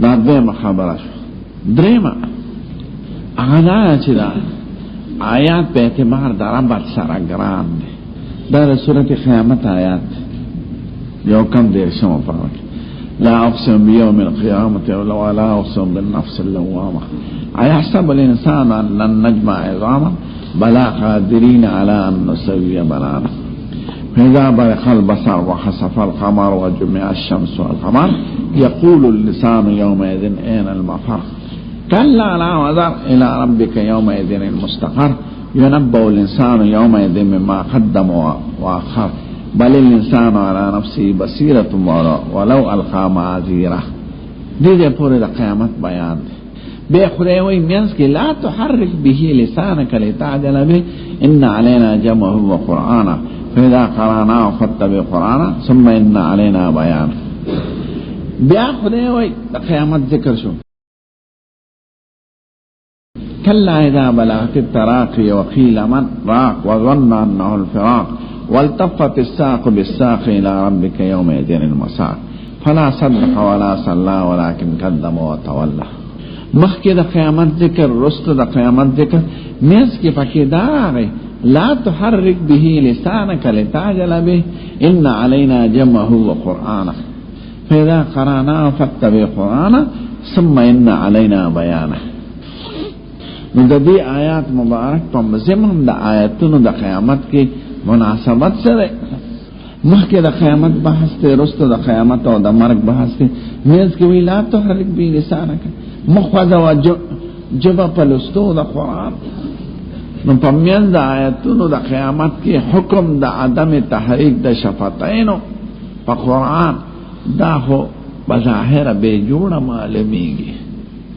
دا دویمه خبره شو. دریمه هغه دا چې دا آیات په اعتبار د ربط سره ګران دی. دا د سورت قیامت آیات یو کم دیرشمه پاوه لا اقسم بیوم القیامت ولا اقسم بالنفس اللوامه ایحسب الانسان ان لن نجمع عظامه بلا قادرین علی ان نسوی بنانه فإذا برق البصر وخسف القمر وجمع الشمس والقمر يقول اللسان يومئذ أين المفر كلا لا وزر إلى ربك يومئذ المستقر ينبأ الإنسان يومئذ مما قدم وأخر بل الإنسان على نفسه بصيرة ولو ألقى معاذيره. دې پورې د قیامت بیان دی. به خدای وایي مینس کې لا تحرك به لسانك لتعجل به إن علينا جمعه وقرآنه فإذا قرأناه فاتبع قرآنه ثم إن علينا بيانه. بیا خدای وایي د قیامت ذکر شو. كلا إذا بلغت التراقي وقيل من راق وظن أنه الفراق والتفت الساق بالساق إلى ربك يومئذ المساق فلا صدق ولا صلى ولكن قدم وتولى. مخکې د قیامت ذکر رست د قیامت ذکر مینس کې پکې دا راغی لا تحرك به لسانك لتعجل به إن علينا جمعه وقرآنه فإذا قرأناه فاتبع قرآنه ثم إن علينا بيانه. نو د دې آیات مبارک په زمن د آیاتونو د قیامت کې مناسبت سره مخکې د قیامت بحث ته رسته د قیامت او د مرګ بحث ته مینس کې وی لا تحرك به لسانك مخوذ جبا پلستو د قرآن. نو په میان د آیاتونو د قیامت کې حکم د عدم تحریک د شفتینو په قرآن دا خو بظاهر بے جوړه معلومیږي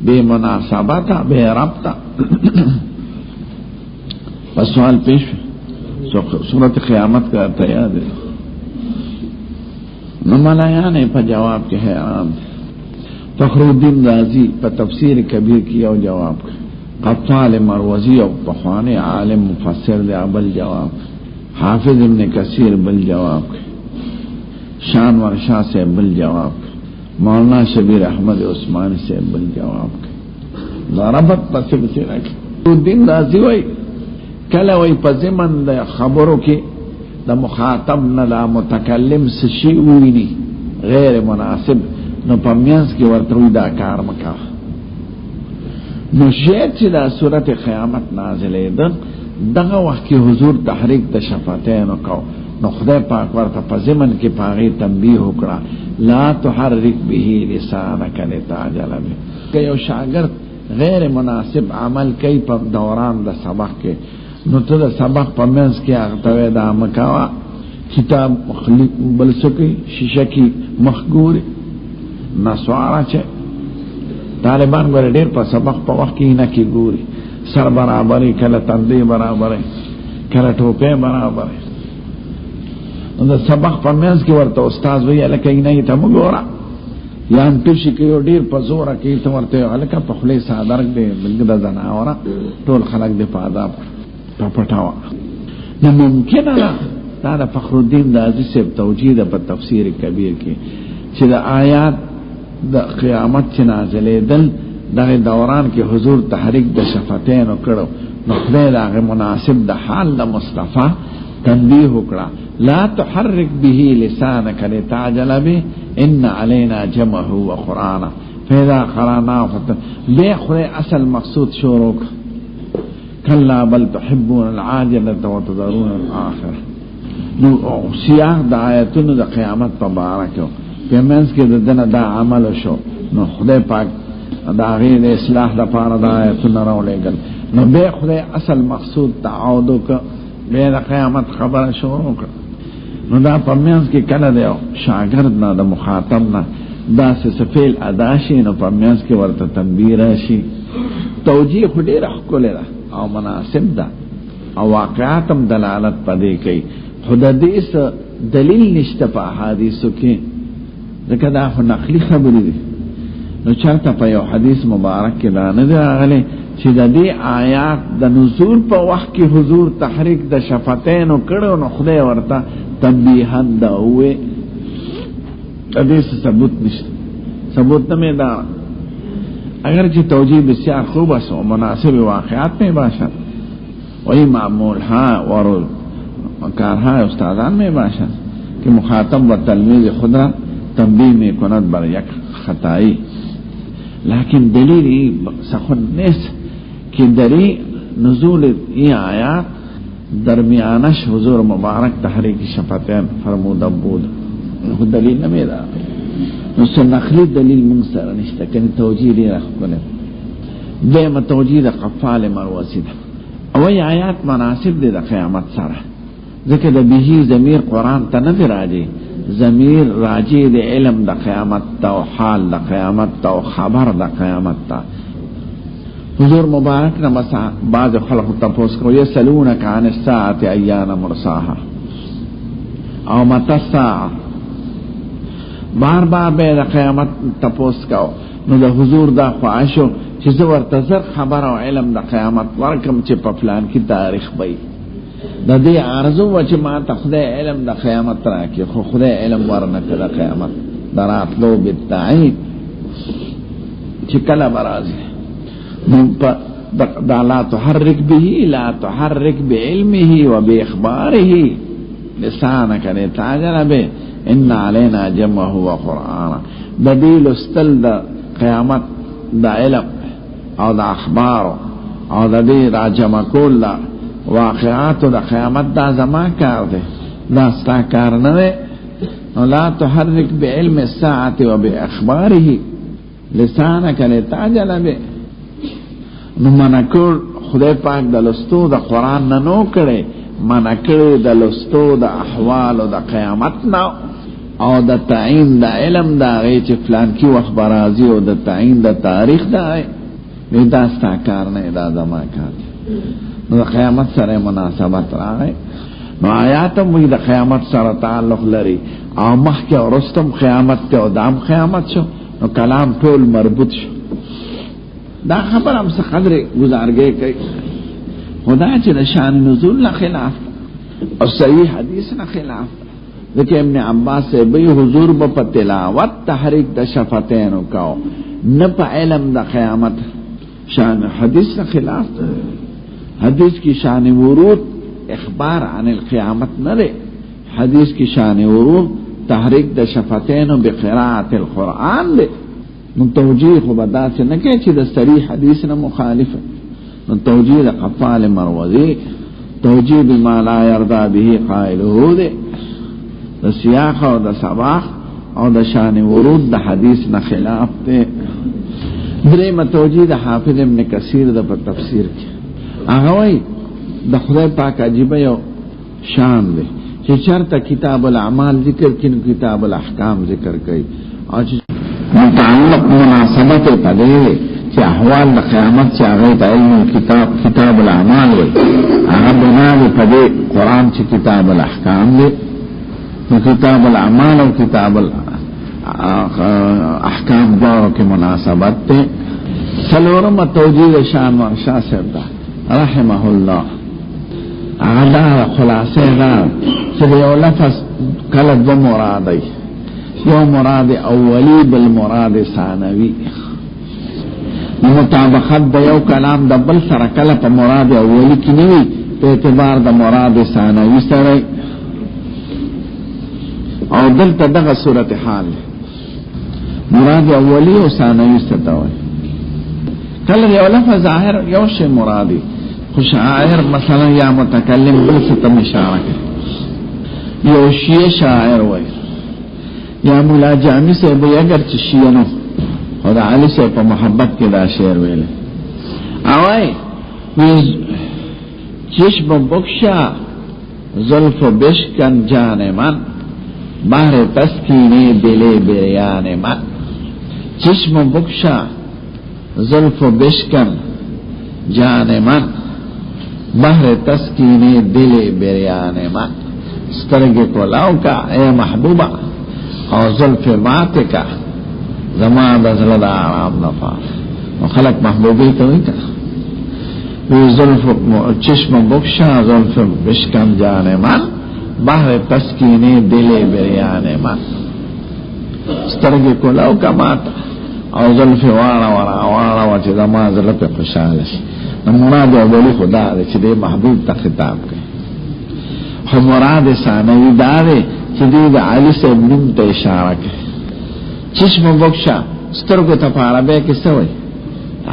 بے مناسبته بے ربطه. بس سوال پیش سورت قیامت کا تیار ہے. نو ملایان په جواب کې حیران. فخر الدین رازی په تفسیر کبیر کی او جواب قطال مروزی او پخوانی عالم مفسر دے بل جواب حافظ ابن کثیر بل جواب شان ورشا سے بل جواب مولانا شبیر احمد عثمانی سے بل جواب ضربت پس سے رکھ الدین رازی وای کله وای په زمن د خبرو کې د مخاطب نه د متکلم څه شی ویني غیر مناسب نو پمیانس کې ورته دا کار مکا. نو شاید چې دا سورت قیامت نازلې ده دغه وخت کې حضور تحریک د شفتین وکاو. نو خدای پاک ورته په زمن کې پاغي تنبیه وکړه لا تحرک به لسانک لتعجل به. که یو شاګرد غیر مناسب عمل کوي په دوران د سبق کې نو ته د سبق په منځ کې هغه ته دا مکاوه کتاب مخلوق بل سکی شیشه کې مخګوري نسوارا چه طالبان ګور ډیر په سبق په وخت کې نه کې ګوري سر برابرې کله تندې برابرې کله ټوپې برابرې. نو د سبق په منځ کې ورته استاد وی الکه نه ته وګوره یا انټشي کې ډیر په زور کې ته ورته الکه په خله صادر دې بلګ د زناوره ټول خلک دې په آداب په پټاوه. نه ممکن نه دا د فخر الدین رازی صاحب توجیه په تفسیر کبیر کې چې د آیات د قیامت چې نازلې دل دغه دوران کې حضور تحریک د شفتین وکړو نو خدای دغه مناسب د حال د مصطفی تنبیه وکړه لا تحرك به لسانك لتعجل به ان علينا جمعه وقرآنه فإذا قرأناه به خدای اصل مقصود شروع كلا بل تحبون العاجلة وتذرون الآخرة. نو سیاق د آیاتونو د قیامت په باره کې په منځ کې د دنه دا عمل شو نو خدای پاک دا غیر اصلاح د پاره د آیاتونو راولېګل نو به خدای اصل مقصود تعود ک به د قیامت خبره شروع کړ. نو دا په منځ کې کله دی شاګرد نه د مخاطب نه دا سفیل ادا شي نو په منځ کې ورته تنبیه راشي توجیه خدای راخوله او مناسب ده او واقعاتم دلالت پدې کوي. حدیث دلیل نشته په احادیثو کې ځکه دا خو نقلی خبرې دي. نو چرته په یو حدیث مبارک کې دا نه راغلی چې د دې آیات د نزول په وخت کې حضور تحریک د شفتین کړو نو خدای ورته تنبیهن دا وې. حدیث ثبوت نشته ثبوت نه دا اگرچہ توجیہ بسیار خوب است و مناسب واقعات میں باشد وہی معمول ها اور کارهای استادان میں باشد کہ مخاطب و تلمیذ خود را تنبیه می کند بر یک خطائی، لیکن دلیلی سخن نیست کہ دری نزول ای آیات درمیانش حضور مبارک تحریک شفتین فرموده بود. خود دلیل نمیده نو نقلی دلیل من سره نشته کنی توجیه دی رخ کنه. دیم توجیه دا قفال مروسی ده اوی آیات مناسب دی دا قیامت سره ذکر دا بیهی ضمیر قرآن تا ندی راجی، ضمیر راجی دی علم دا قیامت تا و حال دا قیامت تا و خبر دا قیامت تا. حضور مبارک نے مسا بعض خلق تپوس کو یسلونک عن الساعة ایان مرساها او متى الساعة، بار بار بے قیامت تپوس کو نو دا حضور دا خواہشو چیز ورتظر خبر او علم دا قیامت ورکم چی پفلان کی تاریخ بئی دا دی عرضو وچی ما تا خدا علم دا قیامت راکی خو خدا علم ورنک دا قیامت دا راتلو بالتعین چی کلا برازی دا لا تحرک به لا تحرک بعلمه و باخباره لسانک لتعجل به ان علینا جمعه و قرآن. بدیل استل دا قیامت دا علم او دا اخبار او دا دی را جمع کول دا واقعات دا قیامت دا زمان کار دے دا ستا کار نوے. لا تحرک بعلم الساعة و باخباره لسانک لتعجل به. نو منکر خدای پاک د لستو د قرآن ننو کرے، منکر د لستو د احوال د قیامت نا او د تعین د علم دا غی چه فلان کی وقت برازی او د تعین د تاریخ دا غی دا ستا کار نه دا زمان کار دی. نو د قیامت سره مناسبت را غی نو آیاتم وی د قیامت سره تعلق لري او مخی او رستم قیامت تی او دام قیامت شو نو کلام طول مربوط شو. دا خبر ہم سے قدر گزارگے کئی خدا چی دا شان نزول نا خلاف اور صحیح حدیث نا خلاف. لیکن ابن عباس سے بی حضور با تلاوت تحریک دا شفتینو کاؤ نپا علم دا قیامت شان حدیث نا خلاف. حدیث کی شان ورود اخبار عن القیامت نرے، حدیث کی شان ورود تحریک دا شفتینو بقراءت القرآن دے. من توجیه خو بدا سے نکے چی دا صریح حدیث نا مخالف. من توجیه دا قفال مروزی توجیه بما لا یردا به قائلہو دے دا سیاق او دا سباق او دا شان ورود دا حدیث نا خلاف دے. دریم توجیه دا حافظ ابن کثیر دا پر تفسیر کی آغاوی دا خدای پاک عجیبه یو شان دے چی چرتا کتاب الاعمال ذکر کن کتاب الاحکام ذکر کئی اور متعلق مناسبت پدے چی احوال دا قیامت چی آغیت علم کتاب الاعمال وی آغا بناو پدے قرآن چی کتاب الاحکام دے کتاب الاعمال و کتاب الاحکام دورو کی مناسبت دے. سلورم توجیه شان ورشا صاحب دا رحمه اللہ آغا دا خلاصه دا چی دیو لفظ کلت دو مرادی یو مراد اولی بالمراد ثانوی مطابقت دا یو کلام دا بل سرکل پا مراد اولی کی نوی پا اعتبار دا مراد ثانوی سرائی او دلتا دغا صورت حال مراد اولی و ثانوی ستاوی کل یو لفظ ظاہر یو شی مرادی خوش شاعر مثلا یا متکلم بل ستم اشارک یو شی شاعر وی یا مولا جامی سے بھئی اگر چشیانو خدا علی سے پا محبت کے دا شعر ویلے آوائی چشم بکشا ظلف بشکن جان من بحر تسکینی دلے بریان من. چشم بکشا ظلف بشکن جان من بحر تسکینی دلے بریان من. سترگی کو لاؤ کا اے محبوبہ اور ظلف مات کا زمان بزل دا آرام نفار خلق محبوبی کوئی کا ظلف چشم بکشا ظلف بشکن جان من بحر تسکینی دل بریان من. سترگی کو لو کا مات او زلف واړه واړه و چې زما زړه په خوشاله شي. نو مراد اولی خدا دی چې دې محبوب ته خطاب کوي. خو مراد ثانوي دا دی چې دې د علي صاحب نوم ته اشاره کوي. چشم بخشا سترګو ته په عربی کې څه وایي؟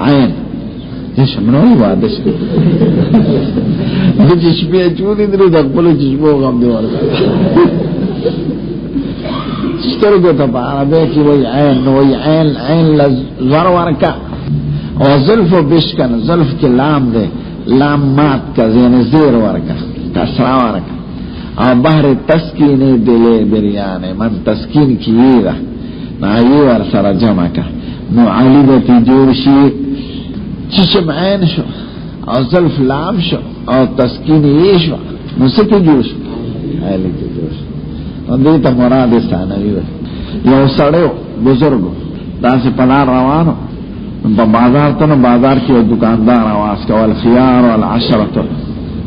عین. چشم نو واده شي د چشمې چولې درو د خپل چشمو غم دی ورته سترګو ته په عربی کې وایي عین. نو وایي عین زر ورکا او زلف بشکن زلف کې لام دی لام مات کا زین زیر ورکا کسرا ورکا او بحر تسکین دلے بریانے من تسکین کی را نائی ور سر جمع کا نو علی بتی جوڑ شی چشم عین شو او زلف لام شو او تسکین یہ شو نو سکی جوڑ شو علی کی جوڑ شو نو دیتا مراد ثانوی وی یو سڑیو بزرگو دا سی پلار روانو په بازار ته نو بازار کې دکاندار आवाज کول خيار والعشرة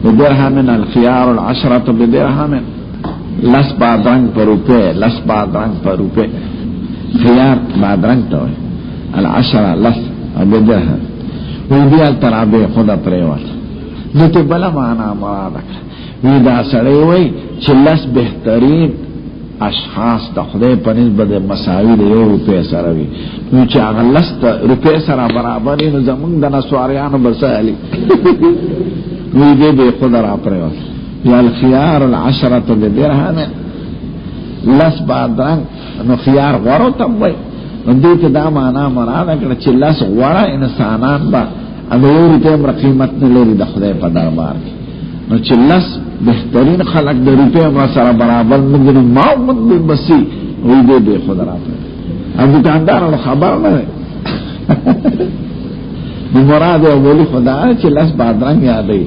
بدرهم الخيار والعشرة بدرهم لس بادرنگ پر روپے لس بادرنگ پر روپے خيار بادرنگ ته العشرة لس بدرهم وی بیا ترابه خدا پریوال دته بلا معنا مراد وی دا سړی وی چې لس بهترین اشخاص د خدای په نسبت مساوي د یو روپے سره وي نو چې هغه لست روپے سره برابر نو زمونږ د نسواریانو برسالي وی دې به خدا را پرېو یا الخيار العشرة بدرهم لس بادرنگ نو خيار غورو تبوي نو دې ته دا معنا مراد کړه چې لس غوړه انسانان با د یو روپے قیمت نه لري د خدای په دربار کې نو چې لس بهترین خلق د روپے ما سره برابر مندر ما مندر بسی وی دې به خدا را پرېو اب دکاندارو خبر نه دی مراد اولی خدا چې لاس بادرنگ یادی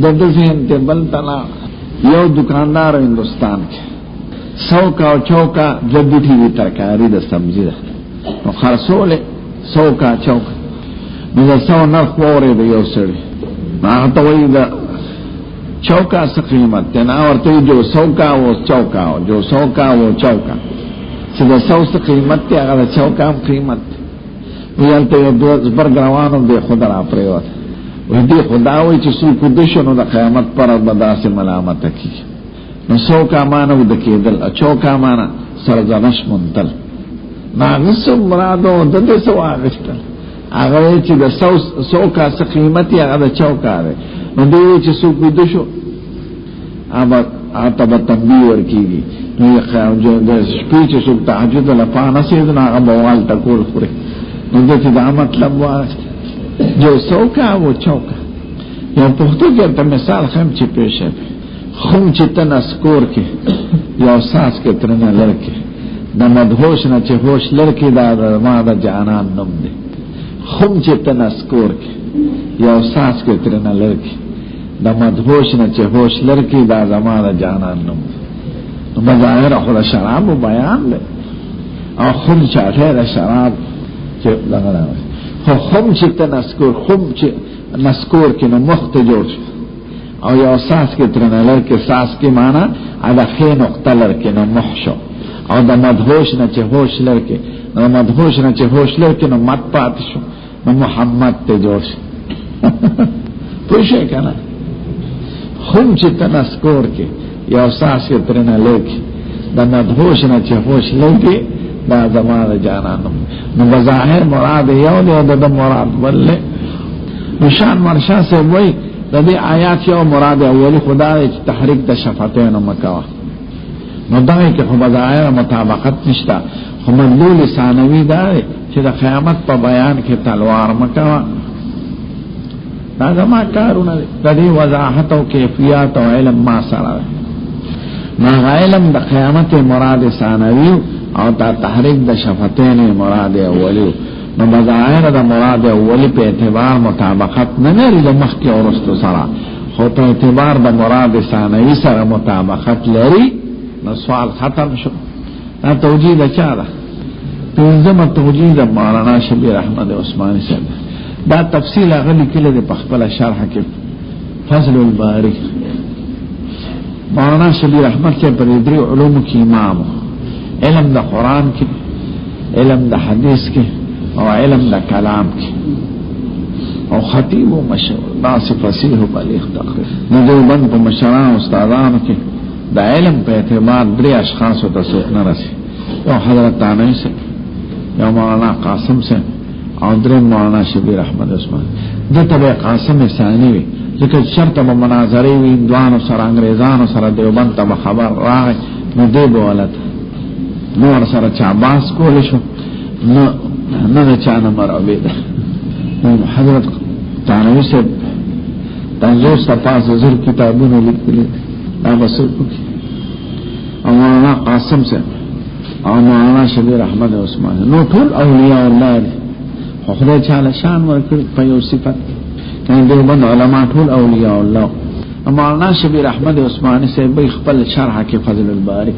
د ذهن ته بل تلا یو دکاندار هندستان کې 100 کا او چوکا جدتی وی ترکاری د سبزی ده نو خرصول 100 کا چوکا نو 100 نرخ وره دی یو سړي ما ته وی دا چوکا څه قیمت ته نه ورته جو 100 کا او چوکا جو 100 کا او چوکا چې د 100 څه قیمت ته هغه چوکا هم قیمت ویالته یو دو برګروانو د خدا را پریوت وې دې خدا وای چې څوک د شنو د قیامت پر بداسه ملامت کی نو سو کا مانو د کېدل اچو کا معنا سرزنش منتل ناغس مرادو د دې سو اغشتل هغه چې د سو کا څه قیمت یې هغه چوکا ده نو دې چې څوک د شو اما اته به تنبیه ورکیږي نو یې خاجه د سپیچ څوک تهجد لپاره سیدنا هغه بوال تکول خوري نو دې دا مطلب واسه جو سوکا و چوکا یو پختو کې ته مثال هم چې پیښه خون چې تنسکور کې یو ساس کې ترنه لړکې د مدهوش نه چې هوش لړکې دا ما د جانان نوم دی خون چې تنسکور کې یو ساس کې ترنه لړکې د مدهوش نه چې هوش لړکې دا زما د جانان نوم دی نو مظاهر خو شراب بیان دی او خون چې د شراب چې دغه خو خم چې تنسکور خم چې نسکور کې نو مخت جوړ شو او یو ساس کې ترنه لر کې ساس کې معنا ادا خې نقطه لر کې نو مخ شو او د مدهوش نه چې هوش لر کې نو مدهوش نه چې هوش لر کې نو مت پات شو نو محمد ته جوړ شو پوښښ کنه خم چې تنسکور کې یو ساس کې ترنه لر کې د مدهوش نه چې هوش لر کې دا زمان جانانو نو بظاہر مراد یو دی د مراد بل نشان مرشا سے وای د دې آیات یو مراد اولی خدای چې تحریک د شفتین مکوا نو دای کې خو بظاہر مطابقت نشتا خو مدلول ثانوی دا چې د قیامت په بیان کې تلوار مکوا دا زما کارونه د دې وضاحت او کیفیت او علم ما سره ما علم د قیامت مراد ثانوی او تا تحریک د شفتین مراد اولی نو بظاہر د مراد اولی په اعتبار مطابقت نه لري د مخکې او وروسته سره خو په اعتبار د مراد ثانوی سره مطابقت لري نو سوال ختم شو دا توجیه ده چا ده پنځمه توجیه د مولانا شبیر احمد عثماني صاحب دا تفصیل هغه لیکل دی په خپل شرح کې فضل الباری مولانا شبیر احمد صاحب په دې علوم کې امام علم د قرآن کې علم د حدیث کې او علم دا کلام کی او خطیب و مشهور ناس فصیح و بلیغ تقریر دیوبند په مشران استادانو کې دا علم په اعتبار درې اشخاص ته څوک نه رسي یو حضرت تانوی سے یو مولانا قاسم سے او درې مولانا شبیر احمد عثمان دته به قاسم ثانی وي ځکه شرط به مناظرې وي دوانو سره انګريزانو سره دیوبند ته خبر راغی نو دی بولت نور سره چا باس کول شو نه چا نه مرابې ده حضرت تانوی سے تنظور صفاس زر کتابونه لیکلي دا بسر کی او مولانا قاسم سے او مولانا شبیر احمد عثمان نو ټول اولیاء الله خدای تعالی شان ورکړ په یو صفت کنه دیوبند علما ټول اولیاء الله مولانا شبیر احمد عثماني سے به خپل شرح کې فضل الباري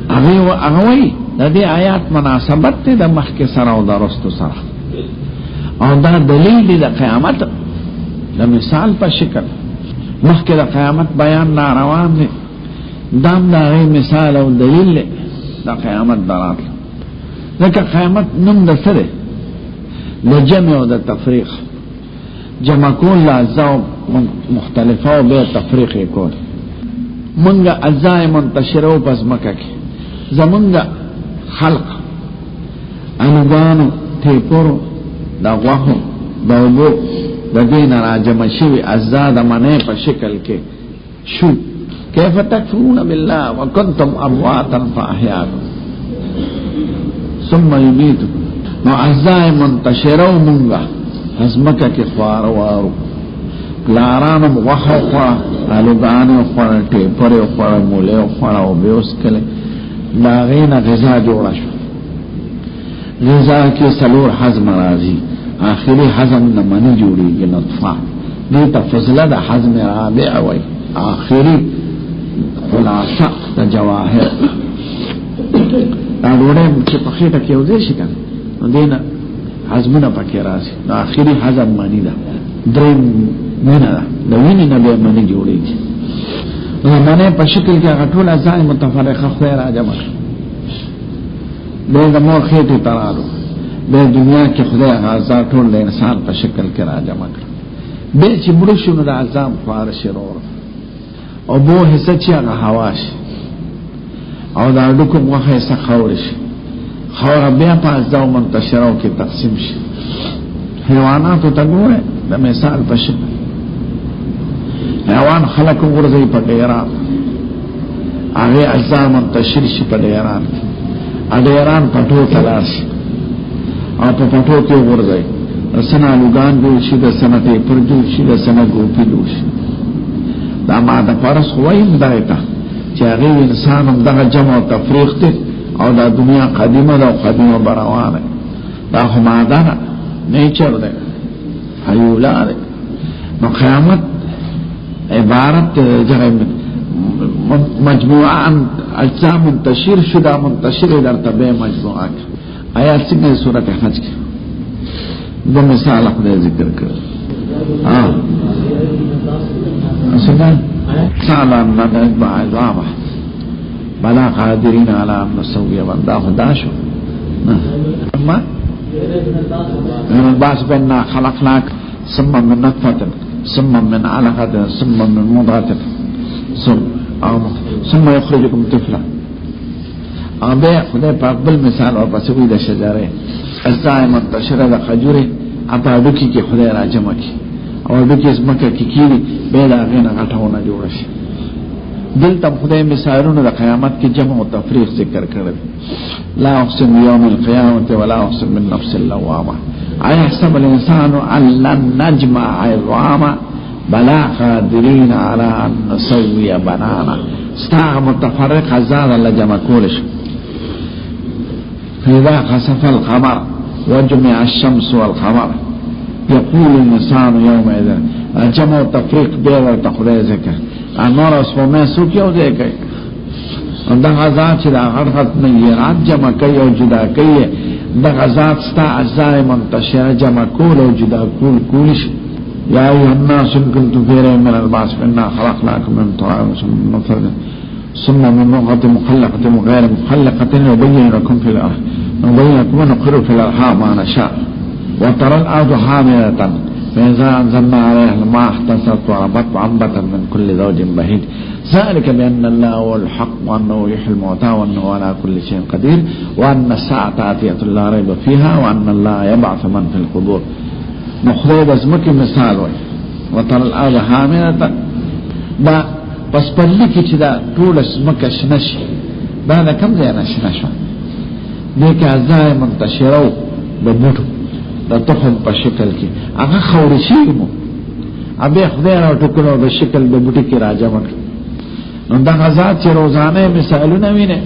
هغه وی د دې آیات مناسبت ته د مخ کې سره او درستو سره او دا دلیل دی د قیامت د مثال په شکل مخ کې د قیامت بیان ناروان دی دام دا غي مثال او دلیل دی د قیامت درات ځکه قیامت نوم د سره د جمع او د تفریق جمع کول اجزاء مختلفه او به تفریق کول منګه اجزاء منتشره او پس مکه کې زمونږ خلق انوانو ته پورو دا غوحو دا وبو دا دین راجم شوی ازاد منه په شکل کې شو کیف تکفرون بالله وکنتم امواتا فاحیاکم ثم یمیتکم نو ازای منتشرو منگا حزمکا کی خواروارو لارانم غوحو خورا الوگانو خورا ٹیپری خورا مولی خورا و بیوس کلی لاغین غذا جوڑا شو غذا کی سلور حزم رازی آخری حزم نمانی جوڑی گی نطفا دیتا فضلہ دا حزم رابع وی آخری خلاصہ دا جواہر دا روڑے چی پخیٹا کیو دیشی کن دینا حزمنا پکی راسی دا آخری حزم مانی دا درین مینا دا دا وینی نبی مانی جوڑی گی مانی پا شکل کیا غطول ازای متفرق خویر آجا مکر بے دا مور خیٹی ترارو بے دنیا کی خدای غازا ټول د انسان په شکل کې راجمع کړ به چې مړ شو نو د اعظم فارش رور او بو حصہ چې هغه هواش او دا ډکو مخه حصہ خورش خور بیا په ځاو منتشرو کې تقسیم شي حیوانات ته ګوره د مثال په شکل حیوان خلق ورځي په ډیران هغه اجزا منتشر شي په ډیران اډیران پټو تلاش او په پټو کې ورځي سنا لوګان جوړ شي د سنته پر جوړ شي د سنا ګوپی جوړ شي دا ما د پرس خویم دایته چې هغه انسان هم دغه جمع او تفریق ته او دا دنیا قدیمه ده او قدیمه بروانه دا هم ده نیچر ده حیولا ده نو قیامت عبارت جره مجموعه اجزاء منتشر شده منتشر در تبع مجموعه آیات څنګه سورته حج کې د مثال خدای ذکر کړ څنګه سلام نبی بعظامه بلا قادرین علی ان نسوی بندا خدا شو ما من باس بنا خلقناك ثم من نطفه ثم من علقه ثم من مضغه ثم يخرجكم طفلا ابه خدای پاک بل مثال او پسوی د شجره ازای منتشره د خجوره اپا دکی کې خدای راجمع کی او دکی اسمکه کې کیږي به دا غنه غټونه جوړ شي دلته خدای مثالونه د قیامت کې جمع او تفریق ذکر کړل لا اقسم بيوم القيامه ولا اقسم بالنفس اللوامه ايحسب الانسان ان لن نجمع عظاما بلا قادرين على ان نسوي بنانا ستا متفرق ازاد الله جمع کولش فإذا خسف القمر وجمع الشمس والقمر يقول الإنسان يومئذ الجمع والتفريق بين تخذي ذكر النور اسمه سوك يو ذكر ده غزات دا غرغت نيرات جمع كي او جدا كي ده غزات ستا اجزاء منتشرة جمع كول او جدا كول كولش يا أيها الناس إن كنتم في ريب من البعث فإنا خلقناكم من تراب ثم من نطفة مخلقة وغير مخلقة وبين لكم في الأرض نضيق ونقر في الأرحام ما نشاء وترى الأرض حاملة فإذا أنزلنا عليها الماء اهتزت وربت وأنبتت من كل زوج بهيج ذلك بأن الله هو الحق وأنه يحيي الموتى وأنه على كل شيء قدير وأن الساعة آتية لا ريب فيها وأن الله يبعث من في القبور مخلوق ازمك مثال وترى الأرض حاملة دا پس پرلی کی چی دا طول ازمک شنش دا کم زیانا شنشو دیکھ ازای منتشرو دا بوٹو دا تخم پا شکل کی اگا خورشیمو ابی خدای را ٹکلو دا شکل دا بوٹی کی راجہ مکر نو دا غزات چی روزانے مثالو نوینے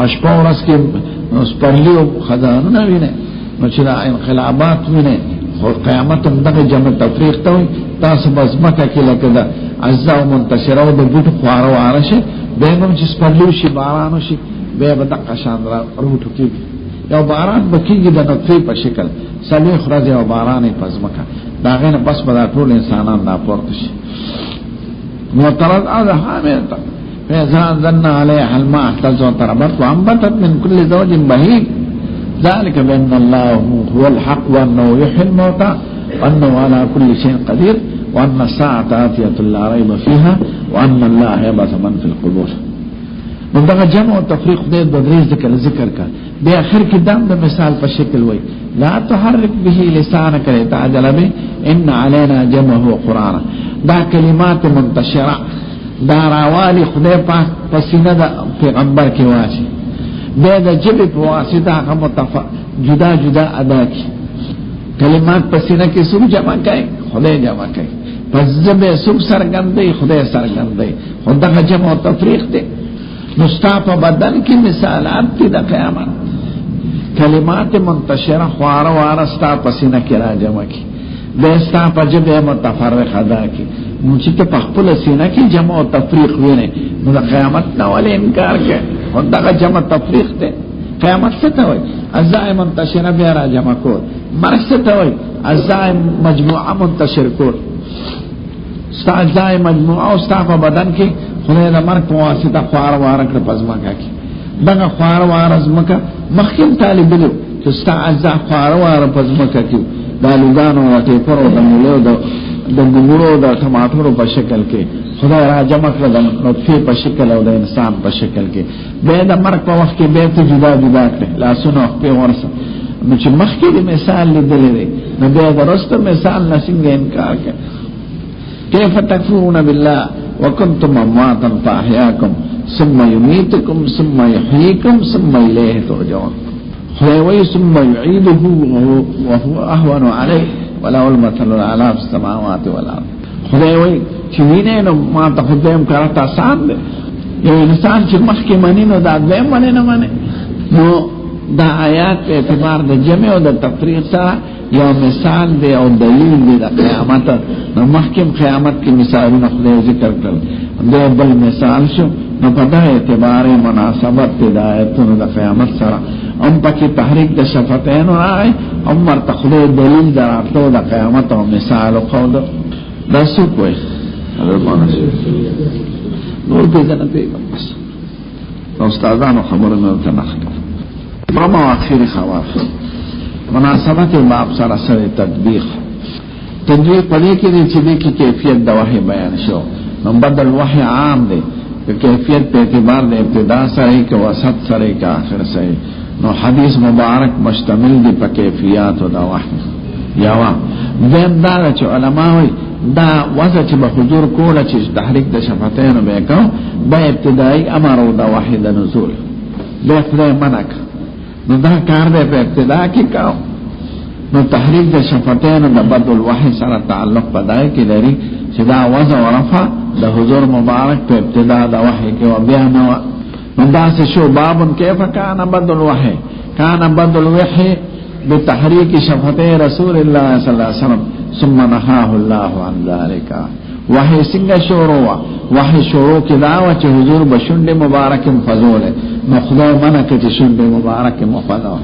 عشپا ورس کی سپرلی و خزانو نوینے نو چی دا انقلابات وینے قیامتم دا جمع تفریق تاوی تاسو بزمکا کی لکه دا اجزاء منتشره و دا بوٹو خوارو آرشی بیگم چی سپرلیو شی بارانو شی بیگ دا قشان روٹو کی یو باران بکیگی دا نطفی پا شکل سلیخ رضی و بارانی پزمکا دا غین بس بدا طول انسانان دا پورتشی وطرد آدھا حامیتا فیزان ذننا علیہ الماء احتز و تربت و انبتت من کل زوج بهیج ذلك بأن الله هو الحق وأنه يحيي الموتى وأنه على كل شيء قدير وأن الساعة آتية لا ريب فيها وأن الله يبعث من في القبور من دغه جمع و تفریق دې د درې ذکر کا به اخر کې دام د مثال په شکل وای لا تحرك به لسانك لتعجل به ان علينا جمعه قرانا دا کلمات منتشره دا راوالی خدای پاک پسینه د پیغمبر کې واشي به د جبه په واسطه هغه جدا جدا ادا کی کلمات پسینه کې سب جمع کوي خدای جمع کوي پس زبه سب سرګندې خدای سرګندې خدای جمع او تفریق دې مستاف بدن کی مثالات تی دا قیامت کلمات منتشره خوار وارستا پسینه کی را جمع کی بیستا پا جب متفرق ادا کی منچی پخپل سینه کی جمع و تفریق وینے نو دا قیامت نوالی انکار کے خود دا جمع تفریق تے قیامت ستا ہوئی اجزاء منتشره بیا را جمع کور مرگ ستا ہوئی اجزاء مجموعه منتشر کور ستا اجزاء مجموعه ستا پا بدن کی خدای دا مرگ پا واسطه خوار وارک را پزمکا کی دنگا خوار وارزمکا مخیم طالب لیو که ستا اجزا خوار وار پزمکا کیو دا لگانو دا تیپرو دا ملیو دا گمورو دا ٹماٹورو پا شکل کی خدای را جمع کرد دا نطفی پا شکل او دا انسان پا شکل کی بے دا مرگ پا وقت کی بیت جدا جدا کرد لاسونو وقت پی ورسا نو چه مخی دی مثال لی دلی دی نو بے دا رست مثال نسنگ انکار کرد کیف تکفرون بالله وکنتم امواتا فاحیاکم ثم یمیتکم ثم یحییکم ثم الیہ ترجعون خدای ثم یعیده وهو اهون علیه وله المثل الاعلی فی السماوات والارض خدای چوینه نو ما ته خدایم کارتا آسان دی یو انسان چې مخکې منی نو دا دیم منی نه منی نو دا آیات په اعتبار د جمع او د تفریق سره یو مثال دی او دلیل دی د قیامت نو مخکم قیامت کی مثالونه خدای ذکر کړل دا بل مثال شو نو په دا اعتبار مناسبت د آیاتونو د قیامت سره هم پکې تحریک د شفتین راغی هم ورته خدای دلیل دراتلو د قیامت او مثال او قول دا څه کوي نور په ځنه پیغام بس استادانو خبرونه ته نخله رما اخیر خواف مناسبت باب سره سره تطبیق پدې کې چې دې کې کیفیت د وحی بیان شو نو بدل وحی عام دی کیفیت په اعتبار د ابتدا سره کې وسط سره کې آخر سره نو حدیث مبارک مشتمل دی په کیفیت او د وحی یاوا دیم دا چې علما وي دا واسه چې به حضور کوله چې تحریک د شفتین به کو به ابتدایي امر او د وحی د نزول به خدای منک نو دا کار دے پہ ابتدا کی کاؤ نو تحریک دے شفتین دا بدل الوحی سره تعلق پدائی کی داری چی دا وضع و رفع دا حضور مبارک پہ ابتدا دا وحی کی و بیانوا نو دا سے شو بابن کیفا کانا بدل الوحی کانا بدل الوحی بتحریک شفتین رسول اللہ صلی اللہ علیہ وسلم ثم نحاہ اللہ عن ذالکا وحی سنگا شوروا وحی شروع کی دعوة چی حضور بشند مبارک فضول نو خدا منع که چی شند مبارک مفضول